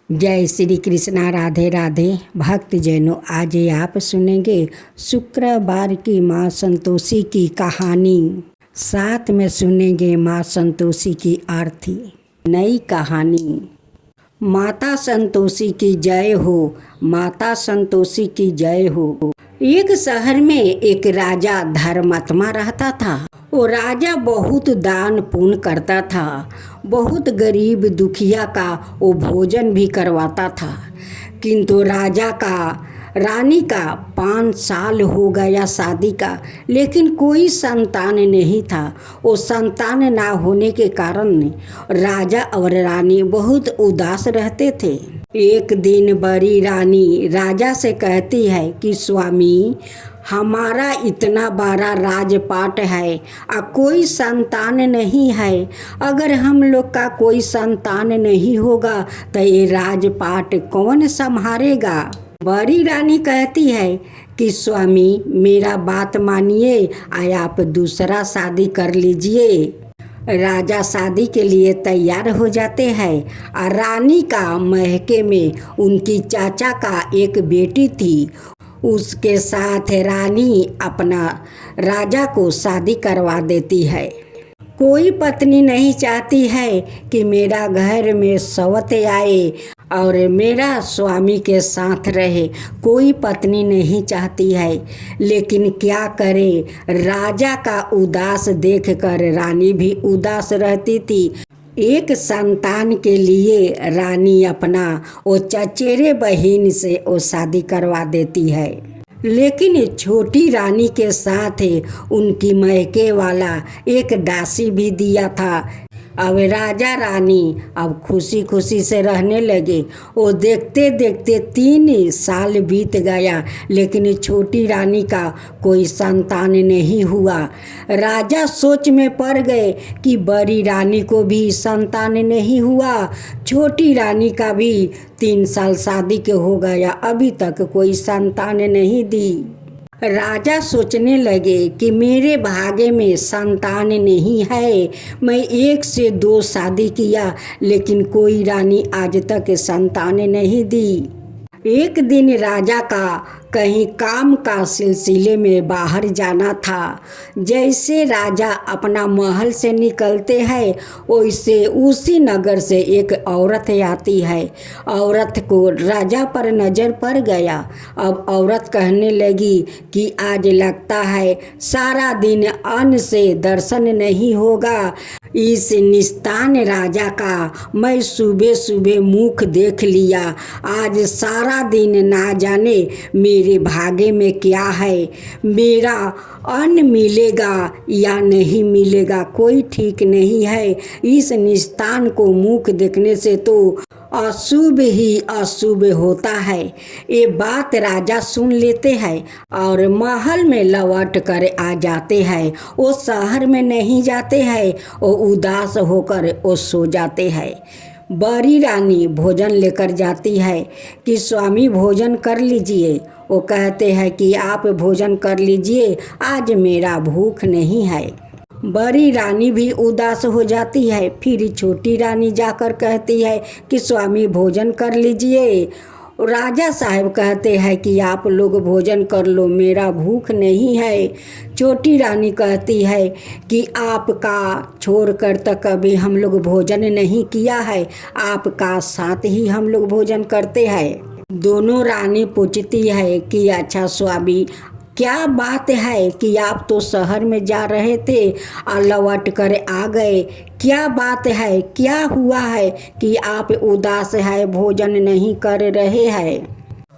जय श्री कृष्णा। राधे राधे भक्त जैनों, आज आप सुनेंगे शुक्रवार की माँ संतोषी की कहानी। साथ में सुनेंगे माँ संतोषी की आरती। नई कहानी। माता संतोषी की जय हो, माता संतोषी की जय हो। एक शहर में एक राजा धर्मात्मा रहता था। वो राजा बहुत दान पुण्य करता था। बहुत गरीब दुखिया का वो भोजन भी करवाता था। किंतु रानी का 5 साल हो गया शादी का, लेकिन कोई संतान नहीं था। वो संतान ना होने के कारण राजा और रानी बहुत उदास रहते थे। एक दिन बड़ी रानी राजा से कहती है कि स्वामी, हमारा इतना बड़ा राजपाट है और कोई संतान नहीं है। अगर हम लोग का कोई संतान नहीं होगा तो ये राजपाट कौन संभालेगा। बड़ी रानी कहती है कि स्वामी, मेरा बात मानिए और आप दूसरा शादी कर लीजिए। राजा शादी के लिए तैयार हो जाते हैं और रानी का महके में उनकी चाचा का एक बेटी थी। उसके साथ रानी अपना राजा को शादी करवा देती है। कोई पत्नी नहीं चाहती है कि मेरा घर में सौत आए और मेरा स्वामी के साथ रहे। कोई पत्नी नहीं चाहती है, लेकिन क्या करे, राजा का उदास देखकर रानी भी उदास रहती थी। एक संतान के लिए रानी अपना वो चचेरे बहन से वो शादी करवा देती है। लेकिन छोटी रानी के साथ उनकी महके वाला एक दासी भी दिया था। अब राजा रानी अब खुशी खुशी से रहने लगे। वो देखते देखते 3 साल बीत गया, लेकिन छोटी रानी का कोई संतान नहीं हुआ। राजा सोच में पड़ गए कि बड़ी रानी को भी संतान नहीं हुआ, छोटी रानी का भी 3 साल शादी के हो गया, अभी तक कोई संतान नहीं दी। राजा सोचने लगे कि मेरे भाग्य में संतान नहीं है। मैं 1 से 2 शादी किया, लेकिन कोई रानी आज तक संतान नहीं दी। एक दिन राजा का कहीं काम का सिलसिले में बाहर जाना था। जैसे राजा अपना महल से निकलते हैं, वैसे उसी नगर से एक औरत आती है। औरत को राजा पर नज़र पड़ गया। अब औरत कहने लगी कि आज लगता है सारा दिन अन्न से दर्शन नहीं होगा। इस निस्तान राजा का मैं सुबह सुबह मुख देख लिया। आज सारा दिन ना जाने मेरे भाग्य में क्या है, मेरा अन्न मिलेगा या नहीं मिलेगा, कोई ठीक नहीं है। इस निस्तान को मुख देखने से तो अशुभ ही अशुभ होता है। ये बात राजा सुन लेते हैं और महल में लौट कर आ जाते हैं। वो शहर में नहीं जाते हैं, वो उदास होकर वो सो जाते हैं। बड़ी रानी भोजन लेकर जाती है कि स्वामी भोजन कर लीजिए। वो कहते हैं कि आप भोजन कर लीजिए, आज मेरा भूख नहीं है। बड़ी रानी भी उदास हो जाती है। फिर छोटी रानी जाकर कहती है कि स्वामी भोजन कर लीजिए। राजा साहब कहते हैं कि आप लोग भोजन कर लो, मेरा भूख नहीं है। छोटी रानी कहती है कि आपका छोड़कर तो कभी हम लोग भोजन नहीं किया है, आपका साथ ही हम लोग भोजन करते हैं। दोनों रानी पूछती है कि अच्छा स्वामी, क्या बात है कि आप तो शहर में जा रहे थे और लौट कर आ गए। क्या बात है, क्या हुआ है कि आप उदास है, भोजन नहीं कर रहे हैं।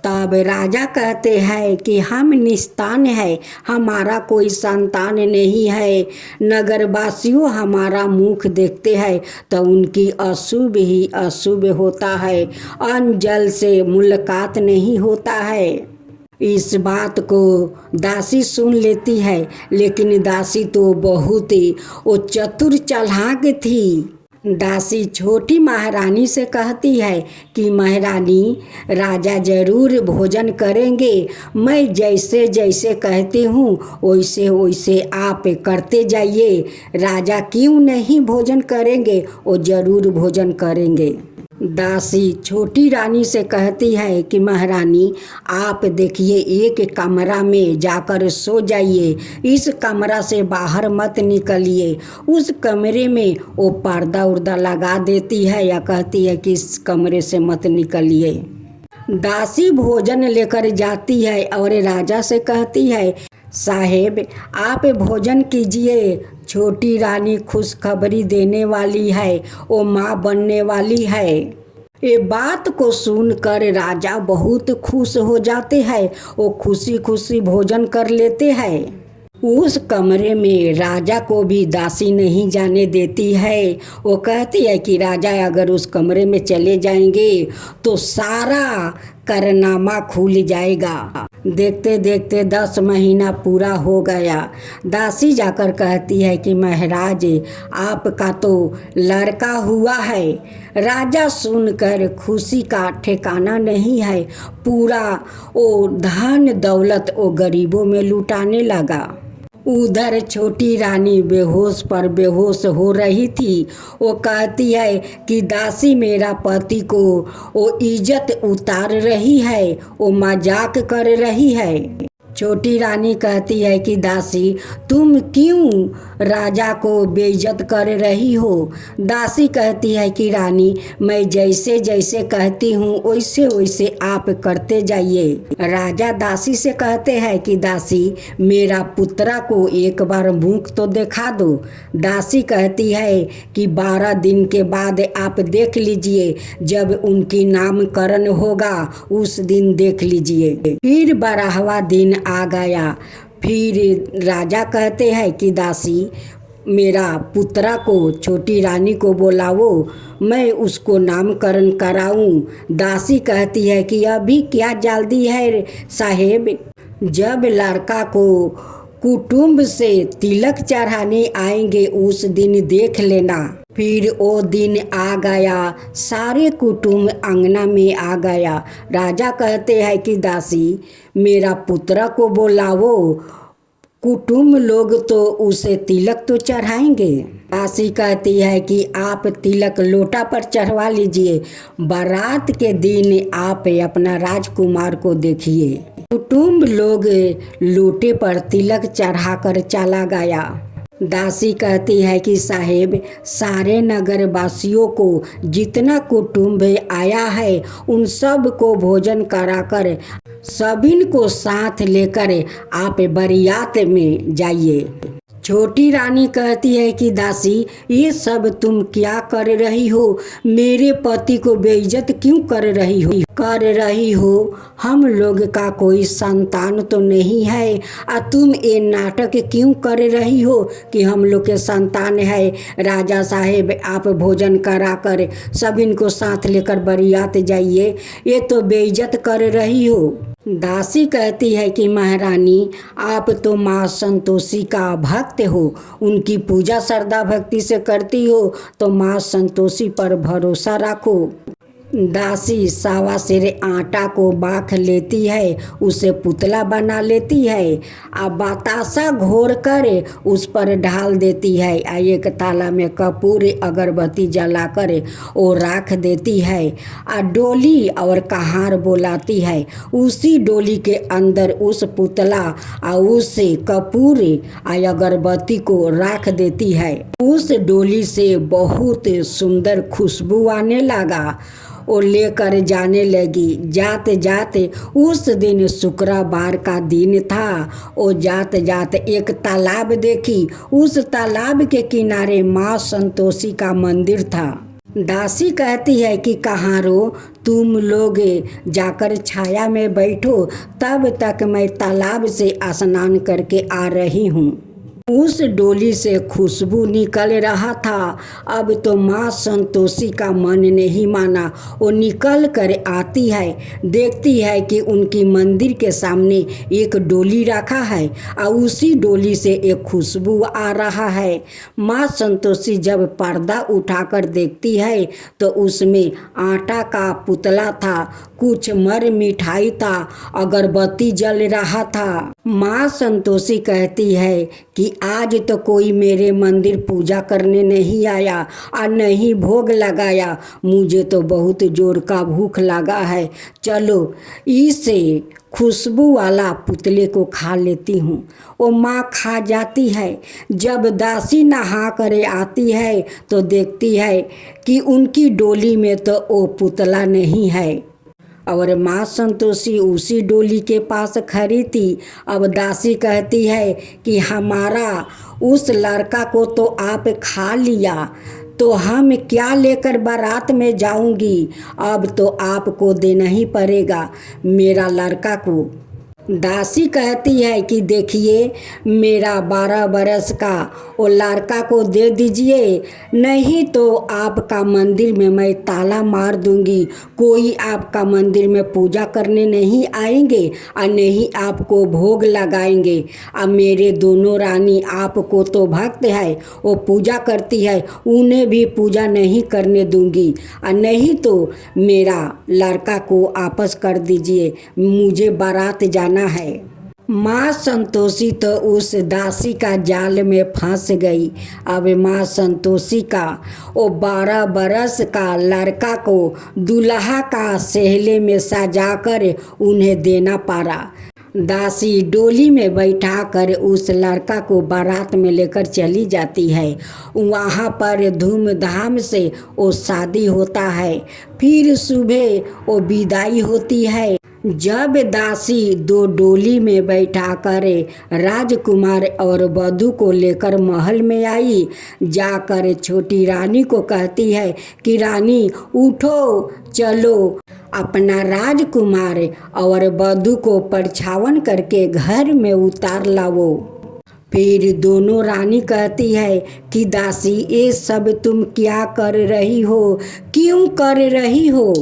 तब राजा कहते हैं कि हम निस्तान है, हमारा कोई संतान नहीं है। नगरवासियों हमारा मुख देखते हैं तो उनकी अशुभ ही अशुभ होता है। अन्न जल से मुलाकात नहीं होता है। इस बात को दासी सुन लेती है, लेकिन दासी तो बहुत ही वो चतुर चालाक थी। दासी छोटी महारानी से कहती है कि महारानी, राजा जरूर भोजन करेंगे। मैं जैसे जैसे कहती हूँ वैसे वैसे आप करते जाइए। राजा क्यों नहीं भोजन करेंगे, वो जरूर भोजन करेंगे। दासी छोटी रानी से कहती है कि महारानी आप देखिए एक कमरा में जाकर सो जाइए, इस कमरा से बाहर मत निकलिए। उस कमरे में वो पर्दा उर्दा लगा देती है या कहती है कि इस कमरे से मत निकलिए। दासी भोजन लेकर जाती है और राजा से कहती है साहेब आप भोजन कीजिए, छोटी रानी खुशखबरी देने वाली है, वो माँ बनने वाली है। ये बात को सुनकर राजा बहुत खुश हो जाते हैं, वो खुशी खुशी भोजन कर लेते हैं। उस कमरे में राजा को भी दासी नहीं जाने देती है। वो कहती है कि राजा अगर उस कमरे में चले जाएंगे तो सारा कारनामा खुल जाएगा। देखते देखते 10 महीना पूरा हो गया। दासी जाकर कहती है कि महाराज आपका तो लड़का हुआ है। राजा सुनकर खुशी का ठिकाना नहीं है, पूरा वो धन दौलत वो गरीबों में लुटाने लगा। उधर छोटी रानी बेहोश पर बेहोश हो रही थी। वो कहती है कि दासी मेरा पति को वो इज्जत उतार रही है, वो मजाक कर रही है। छोटी रानी कहती है कि दासी तुम क्यों राजा को बेइज्जत कर रही हो। दासी कहती है कि रानी मैं जैसे जैसे कहती हूँ वैसे वैसे आप करते जाइए। राजा दासी से कहते हैं कि दासी मेरा पुत्रा को एक बार मुख तो दिखा दो। दासी कहती है कि 12 दिन के बाद आप देख लीजिए, जब उनकी नामकरण होगा उस दिन देख लीजिए। फिर 12वां दिन आ गया। फिर राजा कहते हैं कि दासी मेरा पुत्रा को छोटी रानी को बुलाओ, मैं उसको नामकरण कराऊं। दासी कहती है कि अभी क्या जल्दी है साहेब, जब लड़का को कुटुंब से तिलक चढ़ाने आएंगे उस दिन देख लेना। फिर वो दिन आ गया, सारे कुटुंब अंगना में आ गया। राजा कहते हैं कि दासी मेरा पुत्र को बुलाओ, कुटुंब लोग तो उसे तिलक तो चढ़ाएंगे। दासी कहती है कि आप तिलक लोटा पर चढ़वा लीजिए, बारात के दिन आप अपना राजकुमार को देखिए। कुटुंब लोग लोटे पर तिलक चढ़ाकर चला गया। दासी कहती है कि साहेब सारे नगर वासियों को जितना कुटुंब आया है उन सब को भोजन कराकर सभी को साथ लेकर आप बारात में जाइए। छोटी रानी कहती है कि दासी ये सब तुम क्या कर रही हो, मेरे पति को बेइज्जत क्यों कर रही हो। हम लोग का कोई संतान तो नहीं है, तुम ये नाटक क्यों कर रही हो कि हम लोग के संतान है। राजा साहेब आप भोजन कराकर सभी को साथ लेकर बारात जाइए, ये तो बेइज्जत कर रही हो। दासी कहती है कि महारानी आप तो माँ संतोषी का भक्त हो, उनकी पूजा श्रद्धा भक्ति से करती हो, तो माँ संतोषी पर भरोसा रखो। दासी सावा सिर आटा को बाख लेती है, उसे पुतला बना लेती है, बतासा घोर कर उस पर ढाल देती है। एक ताला में कपूर अगरबत्ती जलाकर वो राख देती है। डोली और कहार बोलाती है, उसी डोली के अंदर उस पुतला और उस कपूर अगरबत्ती को राख देती है। उस डोली से बहुत सुंदर खुशबू आने लगा। वो लेकर जाने लगी। जाते जाते उस दिन शुक्रवार का दिन था। वो जाते जाते एक तालाब देखी, उस तालाब के किनारे माँ संतोषी का मंदिर था। दासी कहती है कि कहारो तुम लोग जाकर छाया में बैठो, तब तक मैं तालाब से स्नान करके आ रही हूँ। उस डोली से खुशबू निकल रहा था। अब तो माँ संतोषी का मन नहीं माना। वो निकल कर आती है, देखती है कि उनकी मंदिर के सामने एक डोली रखा है और उसी डोली से एक खुशबू आ रहा है। माँ संतोषी जब पर्दा उठाकर देखती है तो उसमें आटा का पुतला था, कुछ मर मिठाई था, अगरबत्ती जल रहा था। माँ संतोषी कहती है कि आज तो कोई मेरे मंदिर पूजा करने नहीं आया और नहीं भोग लगाया। मुझे तो बहुत जोर का भूख लगा है, चलो इसे खुशबू वाला पुतले को खा लेती हूँ। वो माँ खा जाती है। जब दासी नहा कर आती है तो देखती है कि उनकी डोली में तो वो पुतला नहीं है और माँ संतोषी उसी डोली के पास खड़ी थी। अब दासी कहती है कि हमारा उस लड़का को तो आप खा लिया, तो हम क्या लेकर बारात में जाऊंगी। अब तो आपको देना ही पड़ेगा मेरा लड़का को। दासी कहती है कि देखिए मेरा 12 बरस का वो लड़का को दे दीजिए, नहीं तो आपका मंदिर में मैं ताला मार दूंगी। कोई आपका मंदिर में पूजा करने नहीं आएंगे और नहीं आपको भोग लगाएंगे। अब मेरे दोनों रानी आपको तो भक्त है, वो पूजा करती है, उन्हें भी पूजा नहीं करने दूंगी और नहीं तो मेरा लड़का को वापस कर दीजिए, मुझे बारात जाना है। माँ संतोषी तो उस दासी का जाल में फंस गई। अब माँ संतोषी का वो 12 बरस का लड़का को दूल्हा का सेहले में सजाकर उन्हें देना पड़ा। दासी डोली में बैठाकर उस लड़का को बारात में लेकर चली जाती है। वहाँ पर धूमधाम से वो शादी होता है। फिर सुबह वो विदाई होती है। जब दासी 2 डोली में बैठाकर राजकुमार और वधू को लेकर महल में आई, जाकर छोटी रानी को कहती है कि रानी उठो, चलो अपना राजकुमार और वधू को परछावन करके घर में उतार लाओ। फिर दोनों रानी कहती है कि दासी ये सब तुम क्या कर रही हो, क्यों कर रही हो।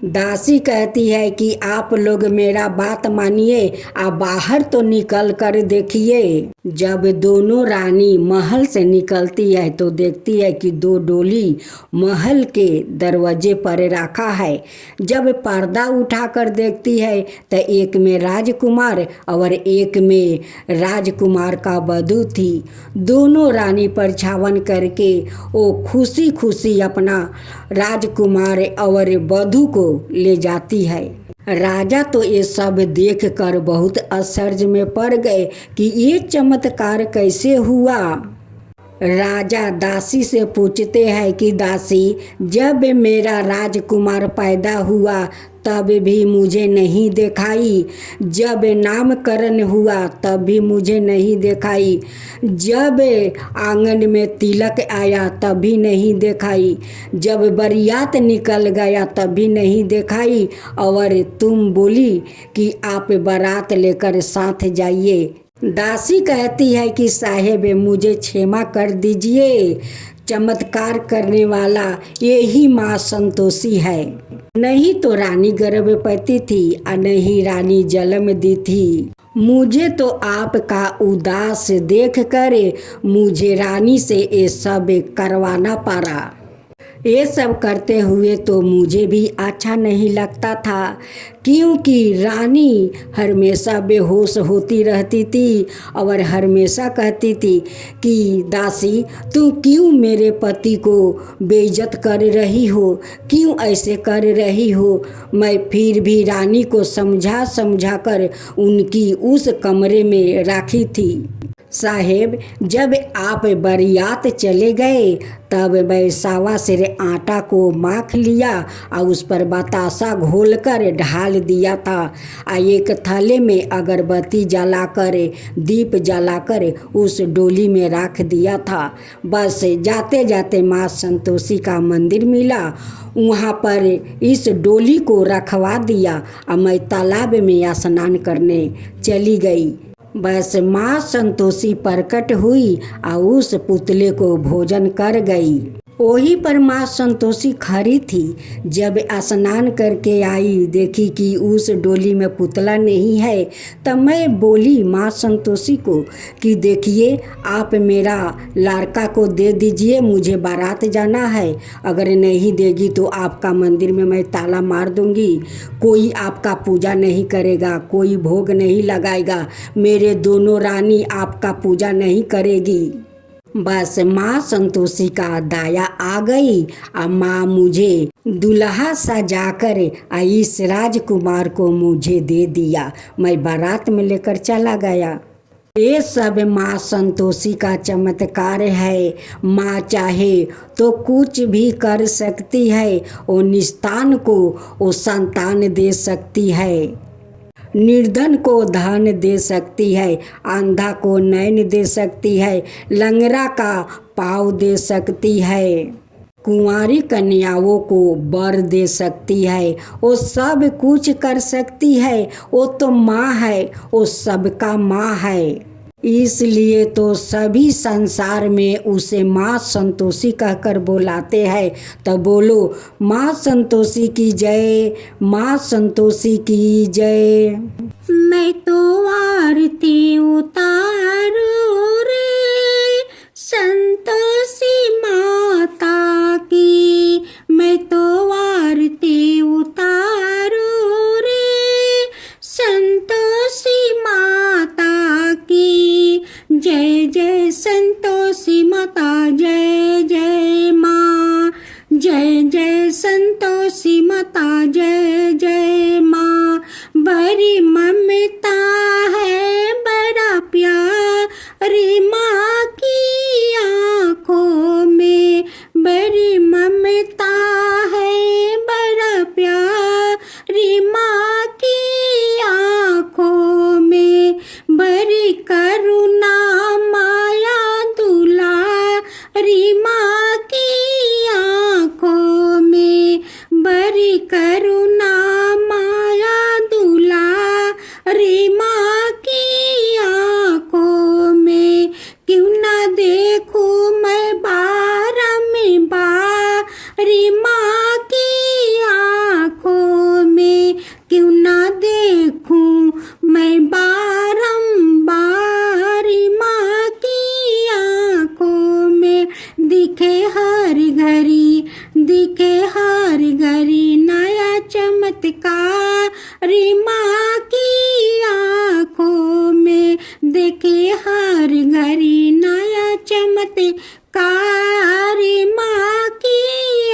दासी कहती है कि आप लोग मेरा बात मानिए, आप बाहर तो निकल कर देखिए। जब दोनों रानी महल से निकलती है तो देखती है कि 2 डोली महल के दरवाजे पर रखा है। जब पर्दा उठाकर देखती है तो एक में राजकुमार और एक में राजकुमार का वधू थी। दोनों रानी परछावन करके वो खुशी खुशी अपना राजकुमार और वधू को ले जाती है। राजा तो ये सब देखकर बहुत आश्चर्य में पड़ गए कि ये चमत्कार कैसे हुआ। राजा दासी से पूछते हैं कि दासी, जब मेरा राजकुमार पैदा हुआ तब भी मुझे नहीं दिखाई, जब नामकरण हुआ तब भी मुझे नहीं दिखाई, जब आंगन में तिलक आया तब भी नहीं दिखाई, जब बरियात निकल गया तब भी नहीं दिखाई, और तुम बोली कि आप बारात लेकर साथ जाइए। दासी कहती है कि साहेब मुझे क्षमा कर दीजिए, चमत्कार करने वाला यही माँ संतोषी है। नहीं तो रानी गर्भवती थी और नहीं रानी जन्म दी थी। मुझे तो आपका उदास देखकर मुझे रानी से ये सब करवाना पड़ा। ये सब करते हुए तो मुझे भी अच्छा नहीं लगता था, क्योंकि रानी हमेशा बेहोश होती रहती थी और हमेशा कहती थी कि दासी तू क्यों मेरे पति को बेइज्जत कर रही हो, क्यों ऐसे कर रही हो। मैं फिर भी रानी को समझा समझा कर उनकी उस कमरे में रखी थी। साहेब जब आप बरियात चले गए तब मैं सावा सिर आटा को माख लिया और उस पर बतासा घोलकर ढाल दिया था और एक थैले में अगरबत्ती जलाकर दीप जलाकर उस डोली में रख दिया था। बस जाते जाते माँ संतोषी का मंदिर मिला, वहाँ पर इस डोली को रखवा दिया और मैं तालाब में स्नान करने चली गई। बस माँ संतोषी प्रकट हुई और उस पुतले को भोजन कर गई। वही पर माँ संतोषी खड़ी थी। जब स्नान करके आई, देखी कि उस डोली में पुतला नहीं है, तब मैं बोली माँ संतोषी को कि देखिए, आप मेरा लड़का को दे दीजिए, मुझे बारात जाना है। अगर नहीं देगी तो आपका मंदिर में मैं ताला मार दूंगी। कोई आपका पूजा नहीं करेगा, कोई भोग नहीं लगाएगा, मेरे दोनों रानी आपका पूजा नहीं करेगी। बस माँ संतोषी का दाया आ गई और माँ मुझे दुल्हा सजाकर इस राजकुमार को मुझे दे दिया। मैं बारात में लेकर चला गया। ये सब माँ संतोषी का चमत्कार है। माँ चाहे तो कुछ भी कर सकती है। वो निस्तान को वो संतान दे सकती है, निर्धन को धन दे सकती है, अंधा को नैन दे सकती है, लंगड़ा का पाँव दे सकती है, कुंवारी कन्याओं को वर दे सकती है। वो सब कुछ कर सकती है। वो तो माँ है, वो सबका माँ है। इसलिए तो सभी संसार में उसे माँ संतोषी कहकर बुलाते हैं। तो बोलो माँ संतोषी की जय, माँ संतोषी की जय। मैं तो आरती उतारू रे संतोषी माता की, मैं तो आरती उतारू रे संतोषी माता की। जय जय संतोषी माता, जय जय माँ, जय जय संतोषी माता, जय जय माँ। बड़ी ममता है, बड़ा प्यार माँ की आँखों में, बड़ी ममता है, बड़ा प्यार माँ की आँखों में, बड़ी करुणा माया दुलारी माँ की आँखों में, बड़ी करुणा माया दुलारी माँ की आँखों में। क्यों ना देखूं मैं बारी माँ की आँखों में, क्यों ना देखूं मैं बारंबारी माँ की आँखों में। दिखे हर घड़ी, दिखे हर घड़ी नया चमत्कार माँ की आँखों में, देखे हर घड़ी नया चमत्कार माँ की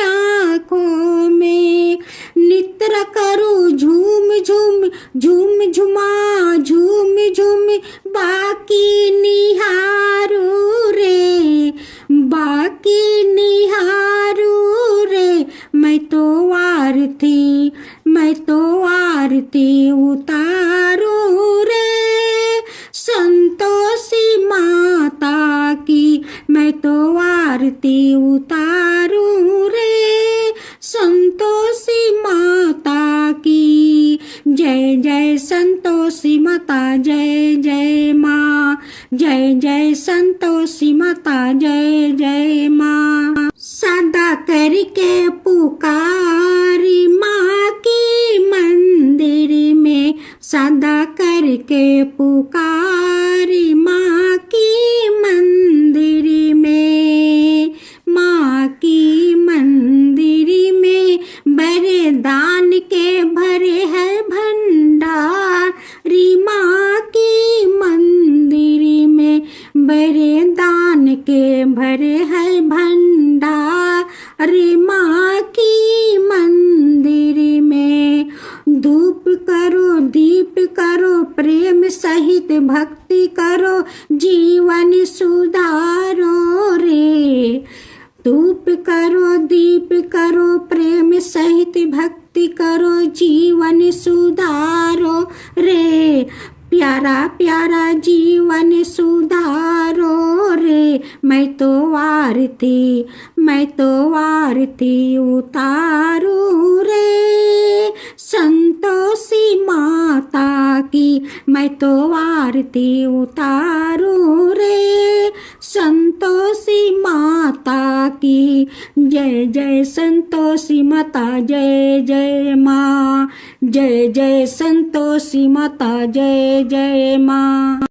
आँखों में। नित्र करो झूम झूम, झूम झुमा झूम झूम, बाकी निहारू रे, बाकी निहारू रे। मैं तो आरती, मैं तो आरती उतारू रे संतोषी माता की, मैं तो आरती उतारू रे संतोषी माता की। जय जय संतोषी माता, जय जय माँ, जय जय संतोषी माता, जय जय माँ। सदा करके पुकारी माँ की मंदिर में, सदा करके पुकारी माँ की मंदिर में, माँ की मंदिर में। बड़े दान के भरे है भंडार माँ की मंदिर में, बड़े दान के भरे है भंडार माँ की मंदिर में। धूप करो, दीप करो, प्रेम सहित भक्ति करो, जीवन सुधारो रे। धूप करो, दीप करो, प्रेम सहित भक्ति करो, जीवन सुधारो रे। प्यारा प्यारा जीवन सुधारो रे। मैं तो आरती, मैं तो आरती उतारू रे संतोषी माता की, मैं तो आरती उतारू रे संतोषी माता की जय जय, संतोषी माता जय जय माँ, जय जय संतोषी माता जय जय माँ।